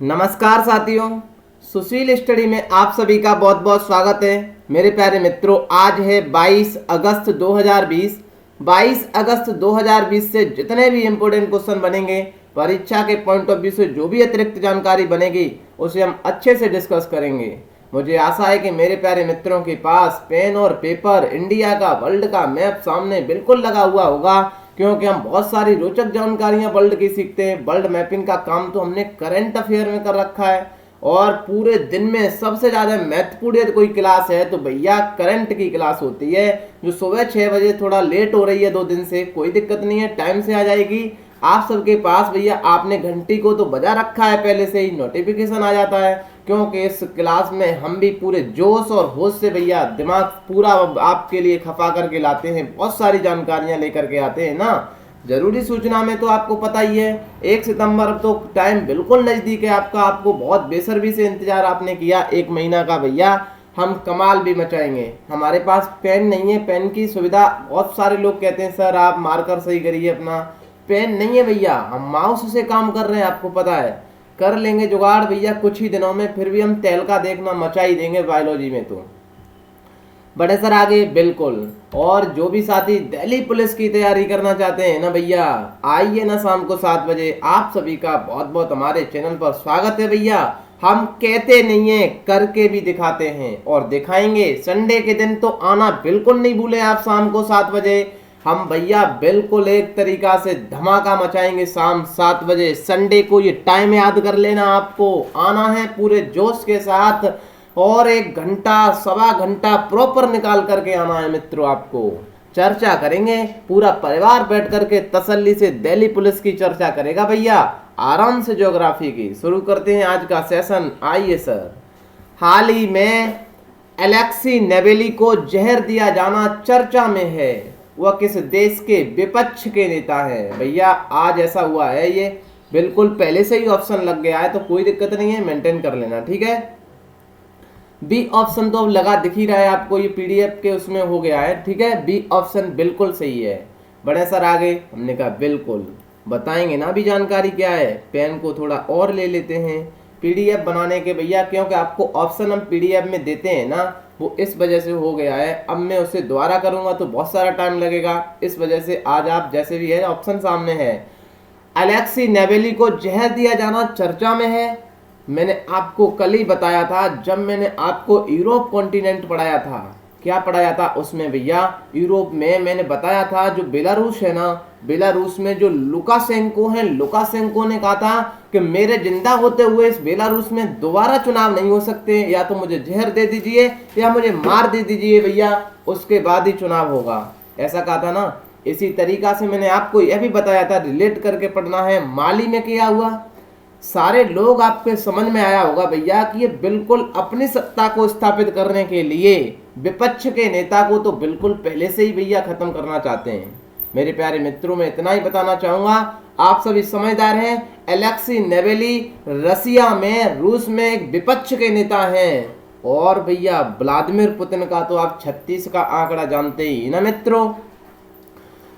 नमस्कार साथियों, सुशील स्टडी में आप सभी का बहुत बहुत स्वागत है। मेरे प्यारे मित्रों, आज है 22 अगस्त 2020। 22 अगस्त 2020 से जितने भी इम्पोर्टेंट क्वेश्चन बनेंगे, परीक्षा के पॉइंट ऑफ व्यू से जो भी अतिरिक्त जानकारी बनेगी उसे हम अच्छे से डिस्कस करेंगे। मुझे आशा है कि मेरे प्यारे मित्रों के पास पेन और पेपर, इंडिया का, वर्ल्ड का मैप सामने बिल्कुल लगा हुआ होगा, क्योंकि हम बहुत सारी रोचक जानकारियां वर्ल्ड की सीखते हैं। वर्ल्ड मैपिंग का काम तो हमने करंट अफेयर में कर रखा है, और पूरे दिन में सबसे ज़्यादा महत्वपूर्ण यदि कोई क्लास है तो भैया करंट की क्लास होती है, जो सुबह 6 बजे थोड़ा लेट हो रही है 2 दिन से, कोई दिक्कत नहीं है, टाइम से आ जाएगी। आप सबके पास भैया आपने घंटी को तो बजा रखा है, पहले से ही नोटिफिकेशन आ जाता है, क्योंकि इस क्लास में हम भी पूरे जोश और होश से भैया दिमाग पूरा आपके लिए खपा करके लाते हैं, बहुत सारी जानकारियां लेकर के आते हैं ना। जरूरी सूचना में तो आपको पता ही है, 1 सितंबर, अब तो टाइम बिल्कुल नज़दीक है आपका। आपको बहुत बेसब्री से इंतजार आपने किया 1 महीना का भैया। हम कमाल भी मचाएंगे। हमारे पास पेन नहीं है, पेन की सुविधा बहुत सारे लोग कहते हैं सर आप मार्कर सही करिए अपना। पेन नहीं है भैया, हम माउस से काम कर रहे हैं, आपको पता है। कर लेंगे जुगाड़ भैया कुछ ही दिनों में, फिर भी हम तहलका देखना मचा ही देंगे बायोलॉजी में तो। बड़े सर आगे बिल्कुल। और जो भी साथी दिल्ली पुलिस की तैयारी करना चाहते हैं ना भैया, आइए ना शाम को 7 बजे। आप सभी का बहुत बहुत हमारे चैनल पर स्वागत है भैया। हम कहते नहीं है, करके भी दिखाते हैं और दिखाएंगे। संडे के दिन तो आना बिल्कुल नहीं भूलें आप, शाम को 7 बजे। हम भैया बिल्कुल एक तरीका से धमाका मचाएंगे शाम 7 बजे संडे को। ये टाइम याद कर लेना, आपको आना है पूरे जोश के साथ, और 1 घंटा सवा घंटा प्रॉपर निकाल करके आना है मित्रों। आपको चर्चा करेंगे, पूरा परिवार बैठ करके तसल्ली से दिल्ली पुलिस की चर्चा करेगा भैया, आराम से ज्योग्राफी की। शुरू करते हैं आज का सेशन। आइए सर, हाल ही में एलेक्सी नेवेली को जहर दिया जाना चर्चा में है। वह किस देश के विपक्ष के नेता है भैया? आज ऐसा हुआ है, ये बिल्कुल पहले से ही ऑप्शन लग गया है, तो कोई दिक्कत नहीं है, मेंटेन कर लेना, ठीक है। बी ऑप्शन तो अब लगा दिख ही रहा है आपको, ये पीडीएफ के उसमें हो गया है, ठीक है। बी ऑप्शन बिल्कुल सही है। बड़े सर आगे, हमने कहा बिल्कुल बताएंगे ना भी जानकारी क्या है। पेन को थोड़ा और ले लेते हैं पीडीएफ बनाने के भैया, क्योंकि आपको ऑप्शन हम पीडीएफ में देते हैं ना, वो इस वजह से हो गया है। अब मैं उसे दोबारा करूंगा तो बहुत सारा टाइम लगेगा, इस वजह से आज आप जैसे भी है ऑप्शन सामने है। अलेक्सी नेवेली को जहर दिया जाना चर्चा में है। मैंने आपको कल ही बताया था, जब मैंने आपको यूरोप कॉन्टिनेंट पढ़ाया था। क्या पढ़ाया था उसमें भैया? यूरोप में मैंने बताया था, जो बेलारूस है ना, बेलारूस में जो लुकाशेंको है, लुकाशेंको ने कहा था कि मेरे जिंदा होते हुए इस बेलारूस में दोबारा चुनाव नहीं हो सकते, या तो मुझे जहर दे दीजिए या मुझे मार दे दीजिए भैया, उसके बाद ही चुनाव होगा, ऐसा कहा था ना। इसी तरीका से मैंने आपको यह भी बताया था, रिलेट करके पढ़ना है। माली में क्या हुआ, सारे लोग आपके समझ में आया होगा भैया कि ये बिल्कुल अपनी सत्ता को स्थापित करने के लिए विपक्ष के नेता को तो बिल्कुल पहले से ही भैया खत्म करना चाहते हैं। मेरे प्यारे मित्रों, में इतना ही बताना चाहूंगा, आप सभी समझदार हैं। एलेक्सी नेवेली रसिया में, रूस में एक विपक्ष के नेता हैं। और भैया व्लादिमीर पुतिन का तो आप 36 का आंकड़ा जानते ही ना मित्रों।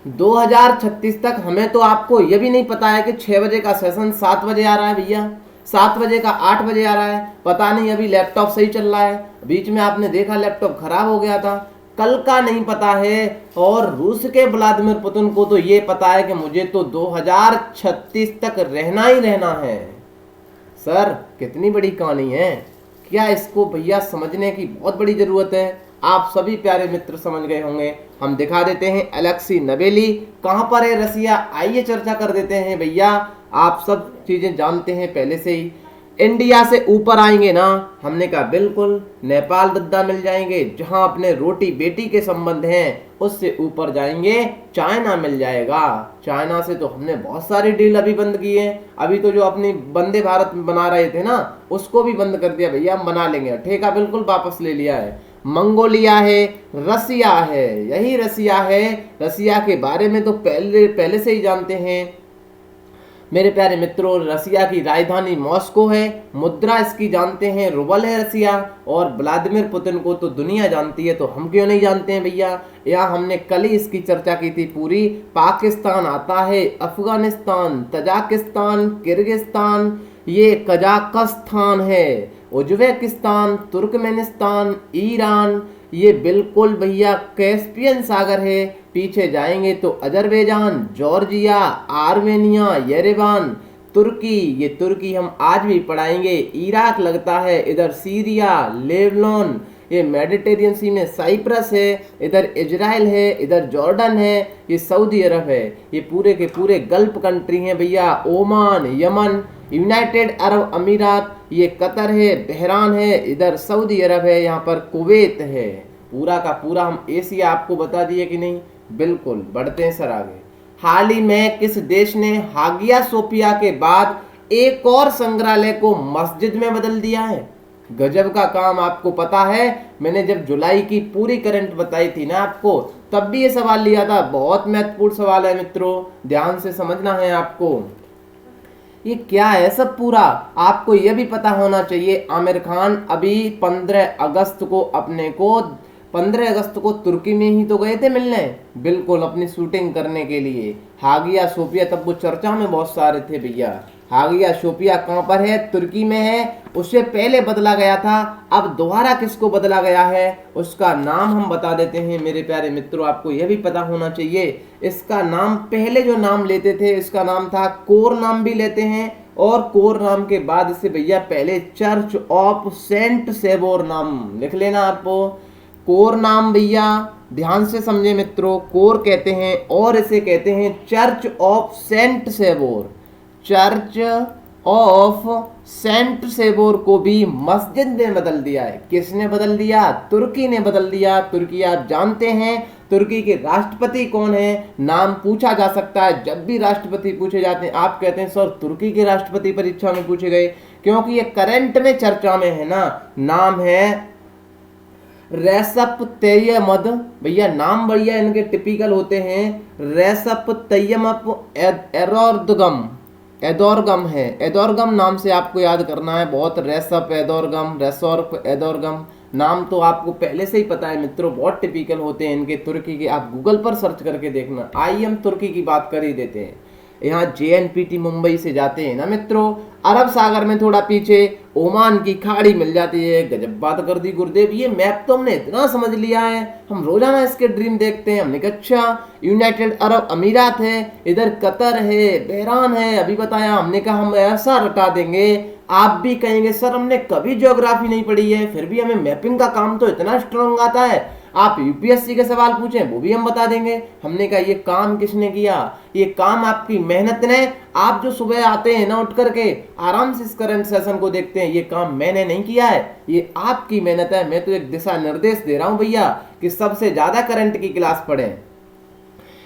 2036 तक हमें तो, आपको यह भी नहीं पता है कि 6 बजे का सेशन 7 बजे आ रहा है भैया, 7 बजे का 8 बजे आ रहा है, पता नहीं। अभी लैपटॉप सही चल रहा है, बीच में आपने देखा लैपटॉप खराब हो गया था, कल का नहीं पता है। और रूस के व्लादिमीर पुतिन को तो ये पता है कि मुझे तो 2036 तक रहना ही रहना है। सर कितनी बड़ी कहानी है, क्या इसको भैया समझने की बहुत बड़ी जरूरत है। आप सभी प्यारे मित्र समझ गए होंगे। हम दिखा देते हैं एलेक्सी नेवेली कहां पर है, रसिया। आइए चर्चा कर देते हैं भैया, आप सब चीजें जानते हैं पहले से ही। इंडिया से ऊपर आएंगे ना, हमने कहा बिल्कुल नेपाल दद्दा मिल जाएंगे, जहां अपने रोटी बेटी के संबंध हैं। उससे ऊपर जाएंगे चाइना मिल जाएगा। चाइना से तो हमने बहुत सारी डील अभी बंद की है। अभी तो जो अपनी वंदे भारत बना रहे थे ना, उसको भी बंद कर दिया भैया, हम बना लेंगे, ठेका बिल्कुल वापस ले लिया है। मंगोलिया है, रसिया है, यही रसिया है। रसिया के बारे में तो पहले से ही जानते हैं मेरे प्यारे मित्रों। रसिया की राजधानी मॉस्को है, मुद्रा इसकी जानते हैं, रूबल है रसिया। और व्लादिमीर पुतिन को तो दुनिया जानती है, तो हम क्यों नहीं जानते हैं भैया। यहाँ हमने कल ही इसकी चर्चा की थी पूरी। पाकिस्तान आता है, अफगानिस्तान, तजाकिस्तान, किर्गिस्तान, ये कजाकिस्तान है, उज्बेकिस्तान, तुर्कमेनिस्तान, ईरान, ये बिल्कुल भैया कैस्पियन सागर है। पीछे जाएंगे तो अजरबैजान, जॉर्जिया, आर्मेनिया, येरेवान, तुर्की, ये तुर्की हम आज भी पढ़ाएंगे, इराक लगता है, इधर सीरिया, लेबनान, ये मेडिटेरियन सी में साइप्रस है, इधर इजराइल है, इधर जॉर्डन है, ये सऊदी अरब है, ये पूरे के पूरे गल्फ कंट्री हैं भैया, ओमान, यमन, यूनाइटेड अरब अमीरात, ये कतर है, बहरान है, इधर सऊदी अरब है, यहाँ पर कुवैत है। पूरा का पूरा हम एशिया आपको बता दिए कि नहीं? बिल्कुल। बढ़ते हैं सर आगे। हाल ही में किस देश ने हागिया सोफिया के बाद एक और संग्रहालय को मस्जिद में बदल दिया है? गजब का काम। आपको पता है, मैंने जब जुलाई की पूरी करंट बताई थी ना आपको, तब भी ये सवाल लिया था। बहुत महत्वपूर्ण सवाल है मित्रों, ध्यान से समझना है आपको। ये क्या है सब पूरा आपको यह भी पता होना चाहिए। आमिर खान अभी 15 अगस्त को तुर्की में ही तो गए थे मिलने, बिल्कुल, अपनी शूटिंग करने के लिए। हागिया सोफिया, तब वो चर्चा में बहुत सारे थे भैया। हागिया सोफिया कहाँ पर है? तुर्की में है। उससे पहले बदला गया था, अब दोबारा किसको बदला गया है उसका नाम हम बता देते हैं मेरे प्यारे मित्रों। आपको यह भी पता होना चाहिए, इसका नाम पहले जो नाम लेते थे इसका नाम था, कोर नाम भी लेते हैं, और कोर नाम के बाद इसे भैया पहले चर्च ऑफ सेंट सेबोर नाम लिख लेना आपको। कोर नाम भैया ध्यान से समझे मित्रों, कोर कहते हैं और इसे कहते हैं चर्च ऑफ सेंट सेबोर। चर्च ऑफ सेंट सेबोर को भी मस्जिद में बदल दिया है। किसने बदल दिया? तुर्की ने बदल दिया। तुर्की आप जानते हैं तुर्की के राष्ट्रपति कौन है? नाम पूछा जा सकता है, जब भी राष्ट्रपति पूछे जाते हैं आप कहते हैं सर तुर्की के राष्ट्रपति परीक्षा में पूछे गए, क्योंकि ये करंट में चर्चा में है ना। नाम है रेसप तैयमद, भैया नाम बढ़िया इनके टिपिकल होते हैं। रेसप तैयमप एदोरगम है, एदोरगम नाम से आपको याद करना है बहुत। रेसप एदोरगम, रेसोर्प एदोरगम, नाम तो आपको पहले से ही पता है मित्रों, बहुत टिपिकल होते हैं इनके तुर्की के। आप गूगल पर सर्च करके देखना। आइए हम तुर्की की बात कर ही देते हैं। यहाँ JNPT मुंबई से जाते हैं ना मित्रों, अरब सागर में थोड़ा पीछे ओमान की खाड़ी मिल जाती है। गजब बात कर दी गुरुदेव, ये मैप तो हमने इतना समझ लिया है, हम रोजाना इसके ड्रीम देखते हैं। हमने कहा अच्छा, यूनाइटेड अरब अमीरात है, इधर कतर है, बहरान है, अभी बताया। हमने कहा हम ऐसा रटा देंगे, आप भी कहेंगे सर हमने कभी ज्योग्राफी नहीं पढ़ी है, फिर भी हमें मैपिंग का काम तो इतना स्ट्रॉन्ग आता है। आप UPSC के सवाल पूछें वो भी हम बता देंगे। हमने कहा ये काम किसने किया? ये काम आपकी मेहनत ने। आप जो सुबह आते हैं ना उठ करके आराम से इस करंट सेशन को देखते हैं, ये काम मैंने नहीं किया है, ये आपकी मेहनत है। मैं तो एक दिशा निर्देश दे रहा हूं भैया कि सबसे ज्यादा करंट की क्लास पढ़ें।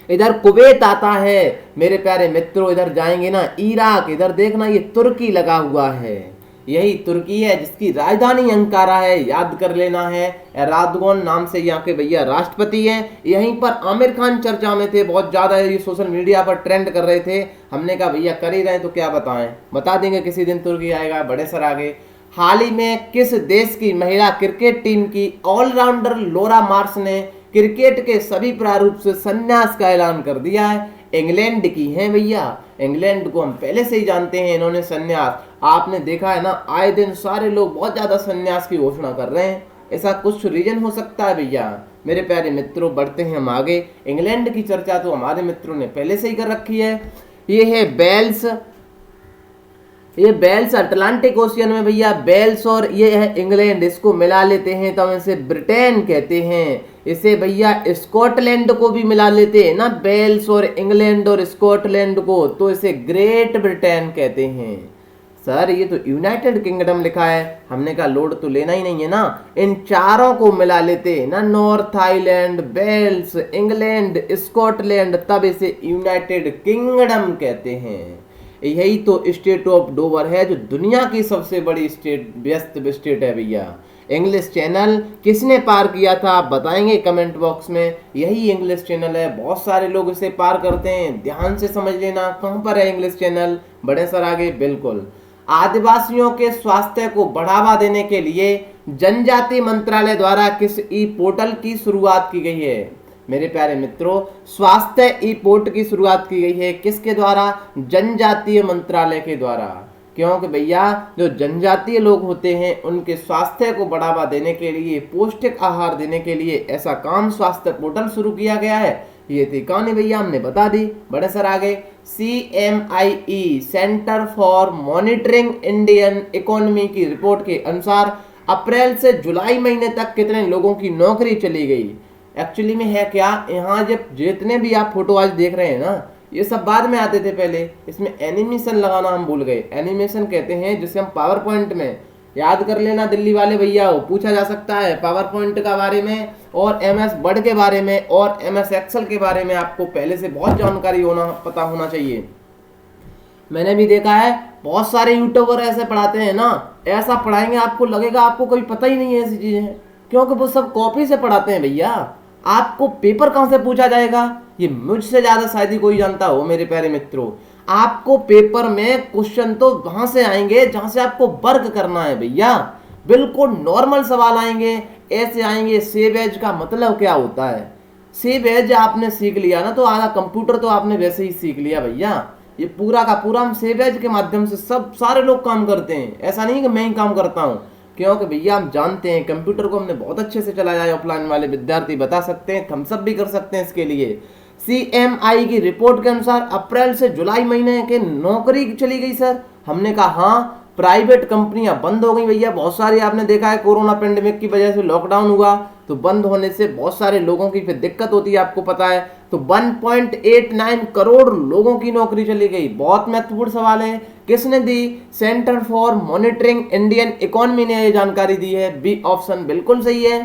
इधर कुवैत आता है मेरे प्यारे मित्रों, इधर जाएंगे ना इराक, इधर देखना ये तुर्की लगा हुआ है। यही तुर्की है जिसकी राजधानी अंकारा है, याद कर लेना है। एर्दोगान नाम से यहाँ के भैया राष्ट्रपति हैं। यहीं पर आमिर खान चर्चा में थे बहुत ज्यादा, ये सोशल मीडिया पर ट्रेंड कर रहे थे। हमने कहा भैया कर ही रहे तो क्या बताएं, बता देंगे किसी दिन तुर्की आएगा। बड़े सर आगे। हाल ही में किस देश की महिला क्रिकेट टीम की ऑलराउंडर लोरा मार्श ने क्रिकेट के सभी प्रारूप से संन्यास का ऐलान कर दिया है? इंग्लैंड की है भैया। इंग्लैंड को हम पहले से ही जानते हैं, इन्होंने संन्यास, आपने देखा है ना, आए दिन सारे लोग बहुत ज्यादा संन्यास की घोषणा कर रहे हैं। ऐसा कुछ रीजन हो सकता है भैया मेरे प्यारे मित्रों। बढ़ते हैं हम आगे। इंग्लैंड की चर्चा तो हमारे मित्रों ने पहले से ही कर रखी है। ये है बेल्स, ये बेल्स अटलांटिक ओशियन में भैया, बेल्स, और ये है इंग्लैंड, इसको मिला लेते हैं तो हम इसे ब्रिटेन कहते हैं। इसे भैया स्कॉटलैंड को भी मिला लेते हैं ना, बेल्स और इंग्लैंड और स्कॉटलैंड को, तो इसे ग्रेट ब्रिटेन कहते हैं। सर ये तो यूनाइटेड किंगडम लिखा है, हमने कहा लोड तो लेना ही नहीं है ना, इन चारों को मिला लेते हैं ना, North Island, Wales, England, Scotland, तब इसे यूनाइटेड किंगडम कहते हैं। यही तो स्टेट ऑफ डोवर है जो दुनिया की सबसे बड़ी स्टेट, व्यस्त स्टेट है भैया। इंग्लिश चैनल किसने पार किया था आप बताएंगे कमेंट बॉक्स में। यही इंग्लिश चैनल है, बहुत सारे लोग इसे पार करते हैं, ध्यान से समझ लेना कहां पर है इंग्लिश चैनल। बड़े सर आगे। बिल्कुल। आदिवासियों के स्वास्थ्य को बढ़ावा देने के लिए जनजाति मंत्रालय द्वारा किस ई पोर्टल की शुरुआत की गई है? मेरे प्यारे मित्रों, स्वास्थ्य ई पोर्ट की शुरुआत की गई है किसके द्वारा? जनजातीय मंत्रालय के द्वारा। क्योंकि भैया जो जनजातीय लोग होते हैं उनके स्वास्थ्य को बढ़ावा देने के लिए, पौष्टिक आहार देने के लिए ऐसा काम स्वास्थ्य पोर्टल शुरू किया गया है। ये थी कहानी भैया, हमने बता दी। बड़े सर आगे, CMIE centre for Monitoring Indian economy की रिपोर्ट के अनुसार अप्रैल से जुलाई महीने तक कितने लोगों की नौकरी चली गई। एक्चुअली में है क्या, यहाँ जब जितने भी आप फोटो आज देख रहे हैं ना, ये सब बाद में आते थे। पहले इसमें एनिमेशन लगाना हम भूल गए। एनिमेशन कहते हैं जिसे हम पावर पॉइंट में, याद कर लेना दिल्ली वाले भैया, हो पूछा जा सकता है पावर पॉइंट के बारे में और MS वर्ड के बारे में और MS एक्सेल के बारे में आपको पहले से बहुत जानकारी पता होना चाहिए। मैंने भी देखा है बहुत सारे यूट्यूबर ऐसे पढ़ाते हैं ना, ऐसा पढ़ाएंगे आपको लगेगा आपको कोई पता ही नहीं है ऐसी चीजें, क्योंकि वो सब कॉपी से पढ़ाते हैं भैया। आपको पेपर कहां से पूछा जाएगा, ये मुझसे ज्यादा शायद ही कोई जानता हो मेरे प्यारे मित्रों। आपको पेपर में क्वेश्चन तो वहां से आएंगे जहां से आपको वर्क करना है भैया, बिल्कुल नॉर्मल सवाल आएंगे, ऐसे आएंगे। सेव एज का मतलब क्या होता है, सेव एज आपने सीख लिया ना तो आधा कंप्यूटर तो आपने वैसे ही सीख लिया भैया। ये पूरा का पूरा हम सेव एज के माध्यम से सब सारे लोग काम करते हैं, ऐसा नहीं कि मैं ही काम करता हूँ, क्योंकि भैया हम जानते हैं कंप्यूटर को हमने बहुत अच्छे से चलाया है। ऑफलाइन वाले विद्यार्थी बता सकते हैं, थम्स अप भी कर सकते हैं इसके लिए। CMI की रिपोर्ट के अनुसार अप्रैल से जुलाई महीने के नौकरी चली गई सर। हमने कहा हाँ, प्राइवेट कंपनियां बंद हो गई भैया बहुत सारी। आपने देखा है कोरोना पेंडेमिक की वजह से लॉकडाउन हुआ तो बंद होने से बहुत सारे लोगों की फिर दिक्कत होती है, आपको पता है। तो 1.89 करोड़ लोगों की नौकरी चली गई। बहुत महत्वपूर्ण सवाल है, किसने दी, Centre for Monitoring Indian Economy ने ये जानकारी दी है। बी ऑप्शन बिल्कुल सही है।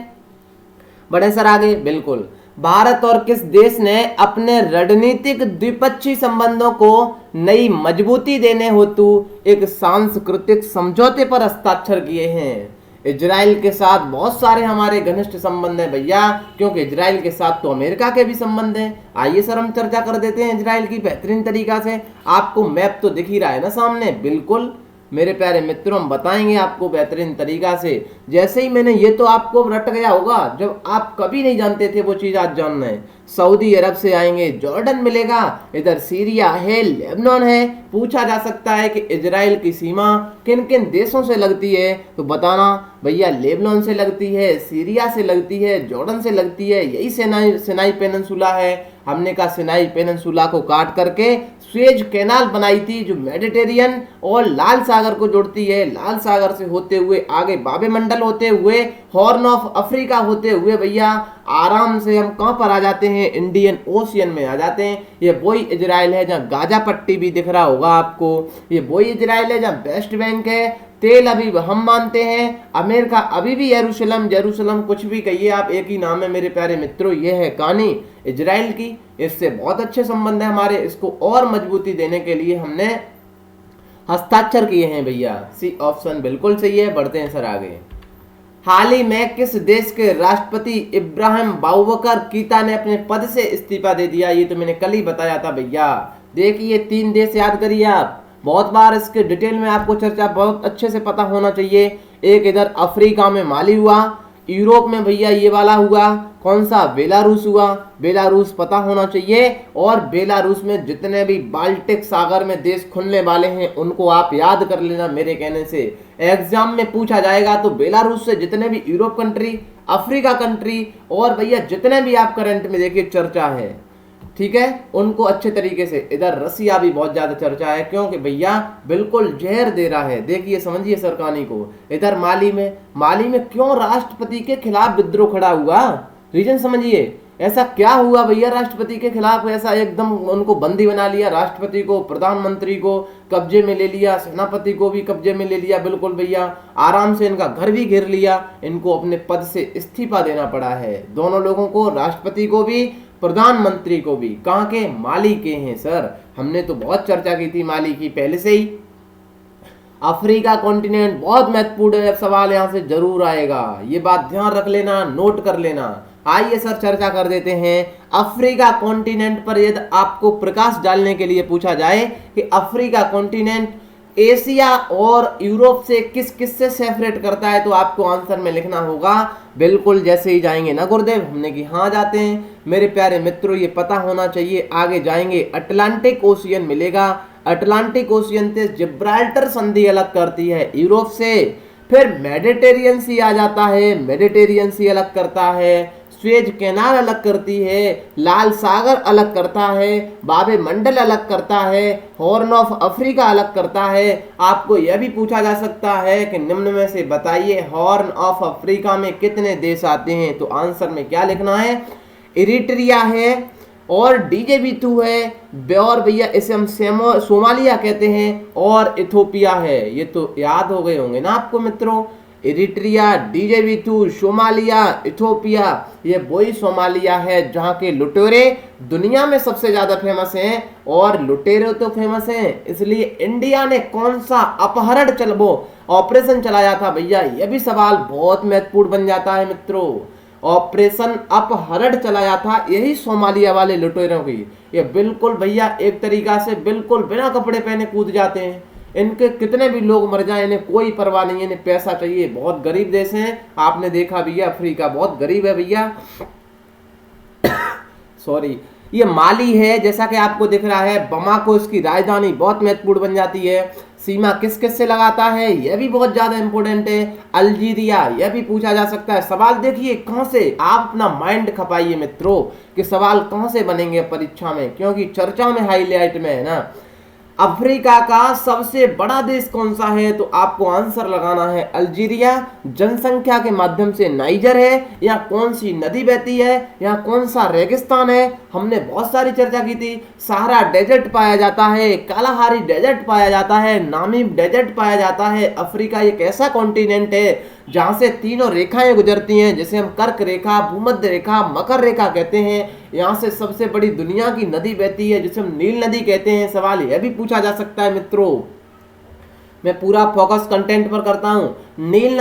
बड़े सर आगे, बिल्कुल। भारत और किस देश ने अपने रणनीतिक द्विपक्षीय संबंधों को नई मजबूती देने हेतु एक सांस्कृतिक समझौते पर हस्ताक्षर किए हैं। इजराइल के साथ बहुत सारे हमारे घनिष्ठ संबंध हैं भैया, क्योंकि इजराइल के साथ तो अमेरिका के भी संबंध हैं। आइए सर हम चर्चा कर देते हैं इजराइल की बेहतरीन तरीका से। आपको मैप तो दिख ही रहा है ना सामने, बिल्कुल मेरे प्यारे मित्रों, हम बताएंगे आपको बेहतरीन तरीका से। जैसे ही मैंने ये तो आपको रट गया होगा, जब आप कभी नहीं जानते थे वो चीज आज जानना है। सऊदी अरब से आएंगे, जॉर्डन मिलेगा, इधर सीरिया है, लेबनान है। पूछा जा सकता है कि इजराइल की सीमा किन किन देशों से लगती है, तो बताना भैया लेबनान से लगती है, सीरिया से लगती है, जॉर्डन से लगती है, यही सिनाई पेनिनसुला है। हमने कहा सिनाई पेनिनसुला को काट करके स्वेज कैनाल बनाई थी जो मेडिटेरियन और लाल सागर को जोड़ती है। लाल सागर से होते हुए आगे बाबे मंडल होते हुए हॉर्न ऑफ अफ्रीका होते हुए भैया आराम से हम कहां पर आ जाते हैं, इंडियन ओशियन में आ जाते हैं। ये वही इजराइल है जहां गाजा पट्टी भी दिख रहा होगा आपको, ये वही इजराइल है जहां वेस्ट बैंक है, तेल अवीव हम मानते हैं, अमेरिका अभी भी यरूशलेम, जेरूशलम कुछ भी कहिए आप, एक ही नाम है मेरे प्यारे मित्रों। ये है कहानी इजराइल की, इससे बहुत अच्छे संबंध है हमारे। इसको और मजबूती देने के लिए हमने हस्ताक्षर किए हैं भैया। सी ऑप्शन बिल्कुल सही है। बढ़ते हैं सर आगे। हाल ही में किस देश के राष्ट्रपति इब्राहिम बाउबकर कीता ने अपने पद से इस्तीफा दे दिया। ये तो मैंने कल ही बताया था भैया। देखिए 3 देश याद करिए आप, बहुत बार इसके डिटेल में आपको चर्चा बहुत अच्छे से पता होना चाहिए। एक इधर अफ्रीका में माली हुआ, यूरोप में भैया ये वाला हुआ, कौन सा, बेलारूस हुआ, बेलारूस पता होना चाहिए। और बेलारूस में जितने भी बाल्टिक सागर में देश खुलने वाले हैं उनको आप याद कर लेना मेरे कहने से, एग्जाम में पूछा जाएगा। तो बेलारूस से जितने भी यूरोप कंट्री, अफ्रीका कंट्री और भैया जितने भी आप करंट में देखिए चर्चा है, ठीक है, उनको अच्छे तरीके से। इधर रसिया भी बहुत ज्यादा चर्चा है क्योंकि भैया बिल्कुल जहर दे रहा है। देखिए समझिए सर कहानी को। इधर माली में क्यों राष्ट्रपति के खिलाफ विद्रोह खड़ा हुआ, रीजन समझिए। ऐसा क्या हुआ भैया राष्ट्रपति के खिलाफ, ऐसा एकदम उनको बंदी बना लिया, राष्ट्रपति को, प्रधानमंत्री को कब्जे में ले लिया, सेनापति को भी कब्जे में ले लिया, बिल्कुल भैया आराम से इनका घर भी घेर लिया। इनको अपने पद से इस्तीफा देना पड़ा है, दोनों लोगों को, राष्ट्रपति को भी, प्रधानमंत्री को भी। कहां के, माली के हैं सर। हमने तो बहुत चर्चा की थी माली की पहले से ही। अफ्रीका कॉन्टिनेंट बहुत महत्वपूर्ण है, सवाल यहां से जरूर आएगा, ये बात ध्यान रख लेना, नोट कर लेना। आइए सर चर्चा कर देते हैं अफ्रीका कॉन्टिनेंट पर। यदि आपको प्रकाश डालने के लिए पूछा जाए कि अफ्रीका कॉन्टिनेंट एशिया और यूरोप से किस किस से सेपरेट करता है, तो आपको आंसर में लिखना होगा बिल्कुल जैसे ही जाएंगे ना गुरुदेव, हमने कि हाँ जाते हैं। मेरे प्यारे मित्रों ये पता होना चाहिए, आगे जाएंगे अटलांटिक ओशियन मिलेगा, अटलांटिक ओशियन से जिब्राल्टर संधि अलग करती है यूरोप से। फिर मेडिटेरियन सी आ जाता है, मेडिटेरियन सी अलग करता है, स्वेज कैनाल अलग करती है, लाल सागर अलग करता है, बाबे मंडल अलग करता है, हॉर्न ऑफ अफ्रीका अलग करता है। आपको यह भी पूछा जा सकता है कि निम्न में से बताइए हॉर्न ऑफ अफ्रीका में कितने देश आते हैं, तो आंसर में क्या लिखना है, इरिट्रिया है और डीजेबी2 है और भैया इसे हम सोमालिया कहते हैं और इथोपिया है। ये तो याद हो गए होंगे ना आपको मित्रों, इरिट्रिया, डीजेबी2, सोमालिया, इथोपिया। ये वही सोमालिया है जहाँ के लुटेरे दुनिया में सबसे ज्यादा फेमस हैं और लुटेरे तो फेमस हैं, इसलिए इंडिया ने कौन सा अपहरण ऑपरेशन चलाया था भैया, यह भी सवाल बहुत महत्वपूर्ण बन जाता है मित्रों। ऑपरेशन अपहरण चलाया था यही सोमालिया वाले लुटेरों की। ये बिल्कुल भैया एक तरीका से बिल्कुल बिना कपड़े पहने कूद जाते हैं, इनके कितने भी लोग मर जाएं इन्हें कोई परवाह नहीं है, इन्हें पैसा चाहिए। बहुत गरीब देश हैं, आपने देखा भैया अफ्रीका बहुत गरीब है भैया सॉरी। ये माली है जैसा कि आपको दिख रहा है, बमाको इसकी राजधानी बहुत महत्वपूर्ण बन जाती है। सीमा किस किस से लगाता है यह भी बहुत ज्यादा इंपॉर्टेंट है। अल्जीरिया, यह भी पूछा जा सकता है। सवाल देखिए कहां से, आप अपना माइंड खपाइए मित्रों कि सवाल कहां से बनेंगे परीक्षा में, क्योंकि चर्चा में हाईलाइट में है ना। अफ्रीका का सबसे बड़ा देश कौन सा है, तो आपको आंसर लगाना है अल्जीरिया। जनसंख्या के माध्यम से नाइजर है, या कौन सी नदी बहती है, या कौन सा रेगिस्तान है, हमने बहुत सारी चर्चा की थी। सहारा डेजर्ट पाया जाता है, कालाहारी डेजर्ट पाया जाता है, नामीब डेजर्ट पाया जाता है। अफ्रीका एक ऐसा कॉन्टिनेंट है जहां से तीनों रेखाएं गुजरती हैं, जिसे हम कर्क रेखा, भूमध्य रेखा, मकर रेखा कहते हैं। यहाँ से सबसे बड़ी दुनिया की नदी बहती है जिसे हम नील नदी कहते हैं। सवाल यह भी पूछा जा सकता है मित्रों, मैं पूरा फोकस कंटेंट पर करता हूं। नील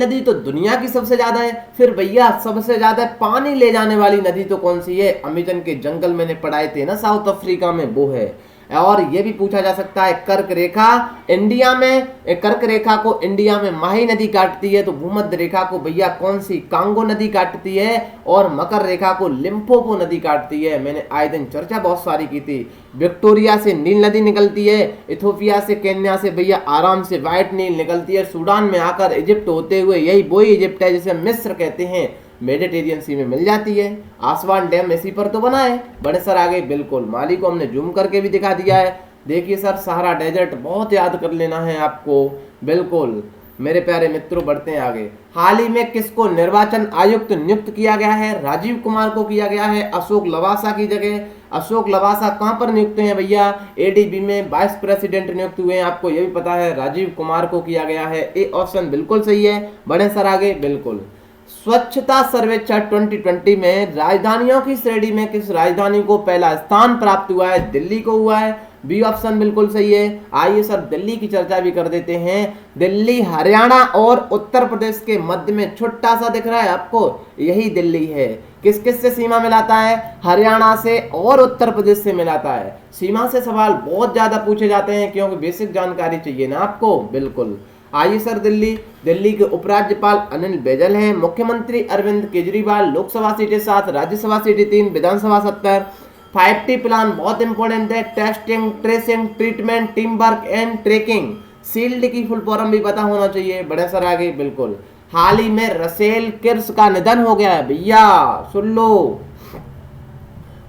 नदी तो दुनिया की सबसे ज्यादा है। फिर भैया सबसे ज्यादा पानी ले जाने वाली नदी तो कौन सी है, अमेजन के जंगल मैंने पढ़ाए थे ना साउथ अफ्रीका में, वो है। और यह भी पूछा जा सकता है कर्क रेखा इंडिया में, कर्क रेखा को इंडिया में माही नदी काटती है, तो भूमध्य रेखा को भैया कौन सी, कांगो नदी काटती है, और मकर रेखा को लिम्पोपो नदी काटती है। मैंने आए दिन चर्चा बहुत सारी की थी। विक्टोरिया से नील नदी निकलती है, इथोपिया से, केन्या से भैया आराम से व्हाइट नील निकलती है, सूडान में आकर इजिप्ट होते हुए यही वही इजिप्ट है जिसे मिस्र कहते हैं, मेडिटेरियन सी में मिल जाती है। आसवान डैम इसी पर तो बना है। बड़े सर आगे बिल्कुल, माली को हमने जूम करके भी दिखा दिया है। देखिए सर, सहारा डेजर्ट बहुत याद कर लेना है आपको, बिल्कुल मेरे प्यारे मित्रों। बढ़ते हैं आगे। हाल ही में किसको निर्वाचन आयुक्त नियुक्त किया गया है, राजीव कुमार को किया गया है अशोक लवासा की जगह। अशोक लवासा कहां पर नियुक्त हैं भैया, एडीबी में वाइस प्रेसिडेंट नियुक्त हुए हैं, आपको यह भी पता है। राजीव कुमार को किया गया है, ए ऑप्शन बिल्कुल सही है। बढ़े सर आगे, बिल्कुल। स्वच्छता सर्वेक्षण 2020 में राजधानियों की श्रेणी में किस राजधानी को पहला स्थान प्राप्त हुआ है, दिल्ली को हुआ है, बी ऑप्शन बिल्कुल सही है। आइए सर दिल्ली की चर्चा भी कर देते हैं। दिल्ली हरियाणा और उत्तर प्रदेश के मध्य में छोटा सा दिख रहा है आपको, यही दिल्ली है। किस किस से सीमा मिलाता है, हरियाणा से और उत्तर प्रदेश से मिलाता है। सीमा से सवाल बहुत ज्यादा पूछे जाते हैं क्योंकि बेसिक जानकारी चाहिए ना आपको, बिल्कुल। आइए सर दिल्ली के उपराज्यपाल अनिल बैजल हैं। मुख्यमंत्री अरविंद केजरीवाल। लोकसभा सीटें 7, राज्यसभा सीटें 3, विधानसभा 70। 5T प्लान बहुत इंपॉर्टेंट है, testing, tracing, treatment, team work and tracking. Sealed की फुल फॉर्म भी पता होना चाहिए। बड़े सर आगे, बिल्कुल। हाल ही में रसेल किर्स का निधन हो गया है भैया, सुन लो,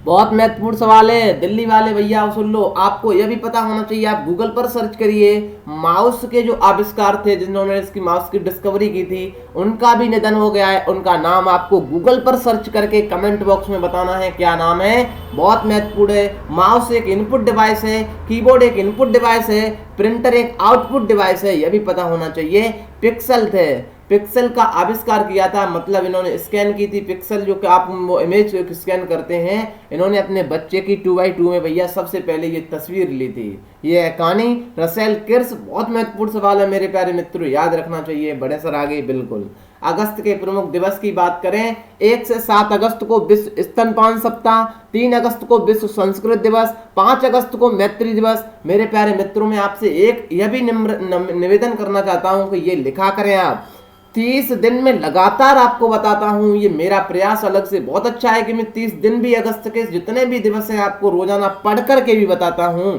बहुत महत्वपूर्ण सवाल है। दिल्ली वाले भैया सुन लो, आपको यह भी पता होना चाहिए। आप गूगल पर सर्च करिए, माउस के जो आविष्कार थे जिन्होंने इसकी माउस की डिस्कवरी की थी, उनका भी निधन हो गया है। उनका नाम आपको गूगल पर सर्च करके कमेंट बॉक्स में बताना है क्या नाम है, बहुत महत्वपूर्ण है। माउस एक इनपुट डिवाइस है, कीबोर्ड एक इनपुट डिवाइस है, प्रिंटर एक आउटपुट डिवाइस है, यह भी पता होना चाहिए। पिक्सल थे, पिक्सल का आविष्कार किया था, मतलब इन्होंने स्कैन की थी पिक्सल, जो कि आप वो इमेज स्कैन करते हैं, इन्होंने अपने बच्चे की 2x2 में भैया सबसे पहले ये तस्वीर ली थी। ये है कहानी रसेल किर्स। बहुत महत्वपूर्ण सवाल है मेरे प्यारे मित्रों, याद रखना चाहिए। बड़े सर आगे, बिल्कुल। अगस्त के प्रमुख दिवस की बात करें, 1 से 7 अगस्त को विश्व स्तनपान सप्ताह, 3 अगस्त को विश्व संस्कृत दिवस, 5 अगस्त को मैत्री दिवस। मेरे प्यारे मित्रों, में आपसे एक यह भी निवेदन करना चाहता हूं कि ये लिखा करें आप 30 दिन में लगातार आपको बताता हूं। ये मेरा प्रयास अलग से बहुत अच्छा है कि मैं 30 दिन भी अगस्त के जितने भी दिवस हैं आपको रोजाना पढ़ कर के भी बताता हूं।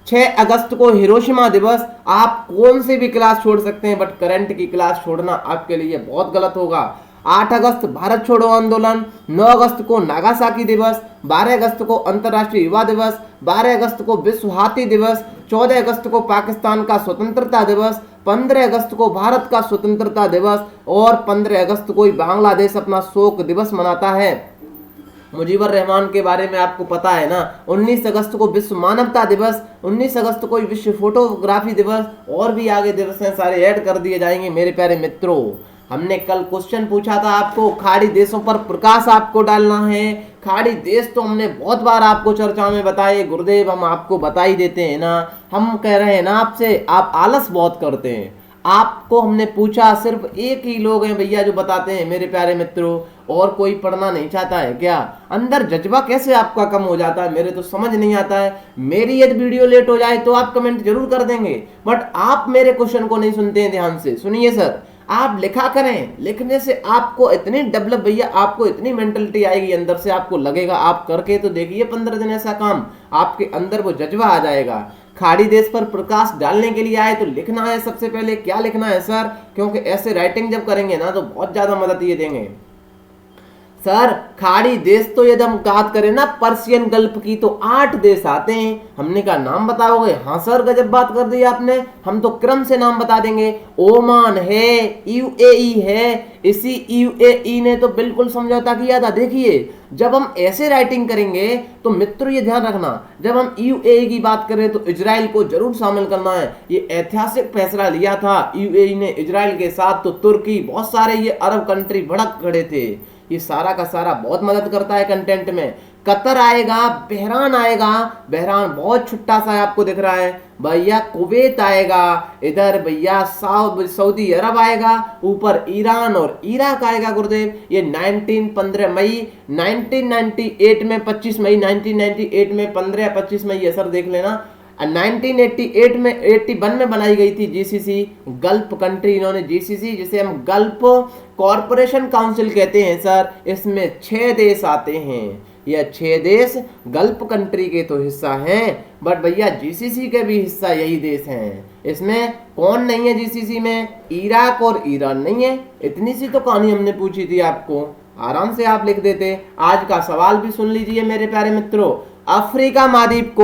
6 अगस्त को हिरोशिमा दिवस। आप कौन से भी क्लास छोड़ सकते हैं, बट करंट की क्लास छोड़ना आपके लिए बहुत गलत होगा। 8 अगस्त भारत छोड़ो आंदोलन। 9 अगस्त को नागासाकी दिवस। 12 अगस्त को अंतर्राष्ट्रीय युवा दिवस। 12 अगस्त को विश्व हाथी दिवस। 14 अगस्त को पाकिस्तान का स्वतंत्रता दिवस। 15 अगस्त को भारत का स्वतंत्रता दिवस और 15 अगस्त को बांग्लादेश अपना शोक दिवस मनाता है। मुजीबर रहमान के बारे में आपको पता है ना। 19 अगस्त को विश्व मानवता दिवस। 19 अगस्त को विश्व फोटोग्राफी दिवस और भी आगे दिवस हैं, सारे ऐड कर दिए जाएंगे मेरे प्यारे मित्रों। हमने कल क्वेश्चन पूछा था आपको, खाड़ी देशों पर प्रकाश आपको डालना है। खाड़ी देश तो हमने बहुत बार आपको चर्चा में बताए गुरुदेव, हम आपको बता ही देते हैं ना। हम कह रहे हैं ना आपसे, आप आलस बहुत करते हैं। आपको हमने पूछा, सिर्फ एक ही लोग हैं भैया जो बताते हैं मेरे प्यारे मित्रों, और कोई पढ़ना नहीं चाहता है क्या? अंदर जज्बा कैसे आपका कम हो जाता है, मेरे तो समझ नहीं आता है। मेरी यदि वीडियो लेट हो जाए तो आप कमेंट जरूर कर देंगे, बट आप मेरे क्वेश्चन को नहीं सुनते हैं ध्यान से। सुनिए सर, आप लिखा करें, लिखने से आपको इतनी डेवलप भैया, आपको इतनी मेंटलिटी आएगी अंदर से, आपको लगेगा, आप करके तो देखिए 15 दिन ऐसा काम, आपके अंदर वो जज्बा आ जाएगा। खाड़ी देश पर प्रकाश डालने के लिए आए तो लिखना है सबसे पहले। क्या लिखना है सर? क्योंकि ऐसे राइटिंग जब करेंगे ना तो बहुत ज्यादा मदद ये देंगे। सर खाड़ी देश तो यदि हम बात करें ना पर्शियन गल्फ की तो 8 देश आते हैं। हमने कहा नाम बताओगे? हाँ सर, गजब बात कर दी आपने, हम तो क्रम से नाम बता देंगे। ओमान है, यूएई है, इसी यूएई ने तो बिल्कुल समझौता किया था। देखिए जब हम ऐसे राइटिंग करेंगे तो मित्रों ये ध्यान रखना, जब हम यूएई की बात करें तो इजराइल को जरूर शामिल करना है। ये ऐतिहासिक फैसला लिया था यूएई ने इजराइल के साथ, तो तुर्की, बहुत सारे ये अरब कंट्री भड़क खड़े थे। ये सारा का सारा बहुत मदद करता है कंटेंट में। कतर आएगा, बहरान आएगा, बहरान बहुत छुट्टा सा आपको दिख रहा है भैया। कुवैत आएगा, इधर भैया सऊदी अरब आएगा, ऊपर ईरान और इराक आएगा गुरुदेव। ये 15 मई 1998 में, 25 मई 1998 में, 15-25 मई ये सर देख लेना। 1988 में 81 में बनाई गई थी जीसीसी, गल्फ कंट्री इन्होंने जीसीसी, जिसे हम गल्फ कॉरपोरेशन काउंसिल कहते हैं सर। इसमें 6 देश आते हैं। यह 6 देश गल्फ कंट्री के तो हिस्सा हैं, बट भैया जीसीसी के भी हिस्सा यही देश हैं। इसमें कौन नहीं है जीसीसी में? इराक और ईरान नहीं है। इतनी सी तो कहानी हमने पूछी थी आपको, आराम से आप लिख देते। आज का सवाल भी सुन लीजिए मेरे प्यारे मित्रों। अफ्रीका महाद्वीप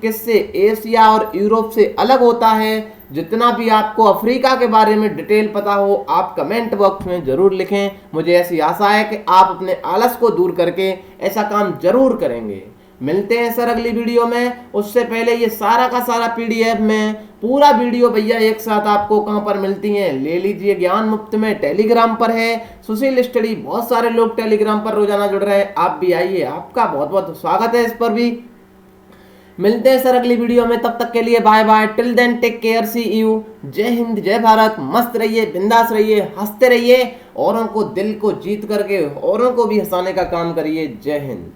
किससे एशिया और यूरोप से अलग होता है? जितना भी आपको अफ्रीका के बारे में डिटेल पता हो आप कमेंट बॉक्स में जरूर लिखें। मुझे ऐसी आशा है कि आप अपने आलस को दूर करके ऐसा काम जरूर करेंगे। मिलते हैं सर अगली वीडियो में। उससे पहले ये सारा का सारा पीडीएफ में पूरा वीडियो भैया एक साथ आपको कहां पर मिलती हैं? ले लीजिए, ज्ञान मुफ्त में टेलीग्राम पर है, सुशील स्टडी। बहुत सारे लोग टेलीग्राम पर रोजाना जुड़ रहे हैं, आप भी आइए, आपका बहुत बहुत स्वागत है इस पर भी। मिलते हैं सर अगली वीडियो में, तब तक के लिए bye bye, till then take care, see you. जय हिंद, जय भारत। मस्त रहिए, बिंदास रहिए, हंसते रहिए, औरों को दिल को जीत करके औरों को भी हंसाने का काम करिए। जय हिंद।